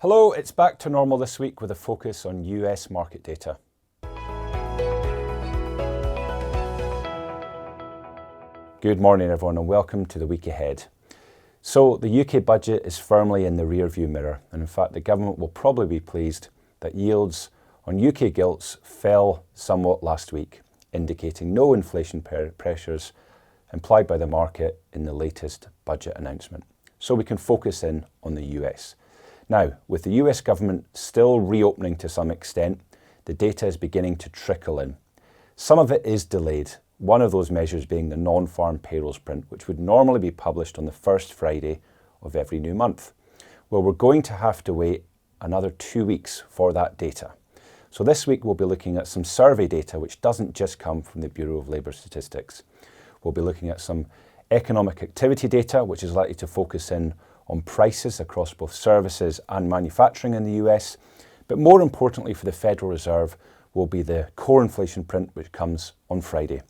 Hello, it's back to normal this week with a focus on US market data. Good morning everyone and welcome to the week ahead. So the UK budget is firmly in the rearview mirror, and in fact the government will probably be pleased that yields on UK gilts fell somewhat last week, indicating no inflation pressures implied by the market in the latest budget announcement. So we can focus in on the US. Now, with the US government still reopening to some extent, the data is beginning to trickle in. Some of it is delayed, one of those measures being the non-farm payrolls print, which would normally be published on the first Friday of every new month. Well, we're going to have to wait another 2 weeks for that data. So this week we'll be looking at some survey data which doesn't just come from the Bureau of Labour Statistics. We'll be looking at some economic activity data which is likely to focus in on prices across both services and manufacturing in the US, but more importantly for the Federal Reserve will be the core inflation print which comes on Friday.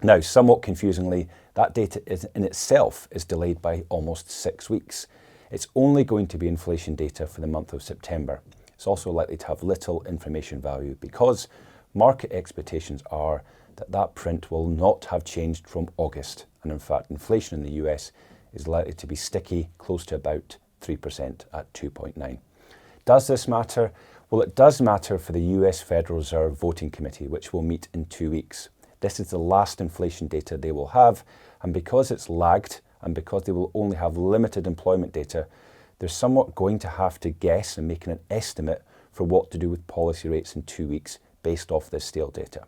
Now, somewhat confusingly, that data in itself is delayed by almost 6 weeks. It's only going to be inflation data for the month of September. It's also likely to have little information value because market expectations are that that print will not have changed from August. And in fact, inflation in the US is likely to be sticky, close to about 3% at 2.9. Does this matter? Well, it does matter for the US Federal Reserve Voting Committee, which will meet in 2 weeks. This is the last inflation data they will have, and because it's lagged and because they will only have limited employment data, they're somewhat going to have to guess and make an estimate for what to do with policy rates in 2 weeks based off this stale data.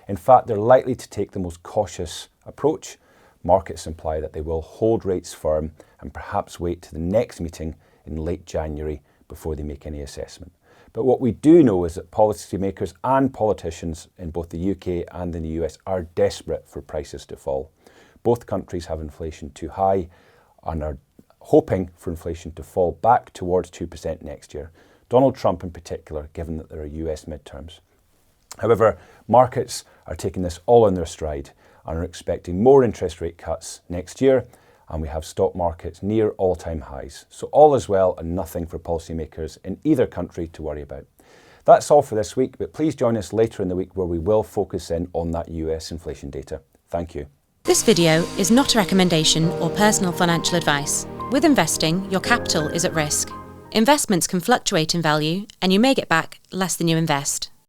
In fact, they're likely to take the most cautious approach. Markets imply that they will hold rates firm and perhaps wait to the next meeting in late January before they make any assessment. But what we do know is that policymakers and politicians in both the UK and in the US are desperate for prices to fall. Both countries have inflation too high and are hoping for inflation to fall back towards 2% next year. Donald Trump in particular, given that there are US midterms. However, markets are taking this all in their stride and are expecting more interest rate cuts next year, and we have stock markets near all-time highs. So all is well and nothing for policymakers in either country to worry about. That's all for this week, but please join us later in the week where we will focus in on that US inflation data. Thank you. This video is not a recommendation or personal financial advice. With investing, your capital is at risk. Investments can fluctuate in value and you may get back less than you invest.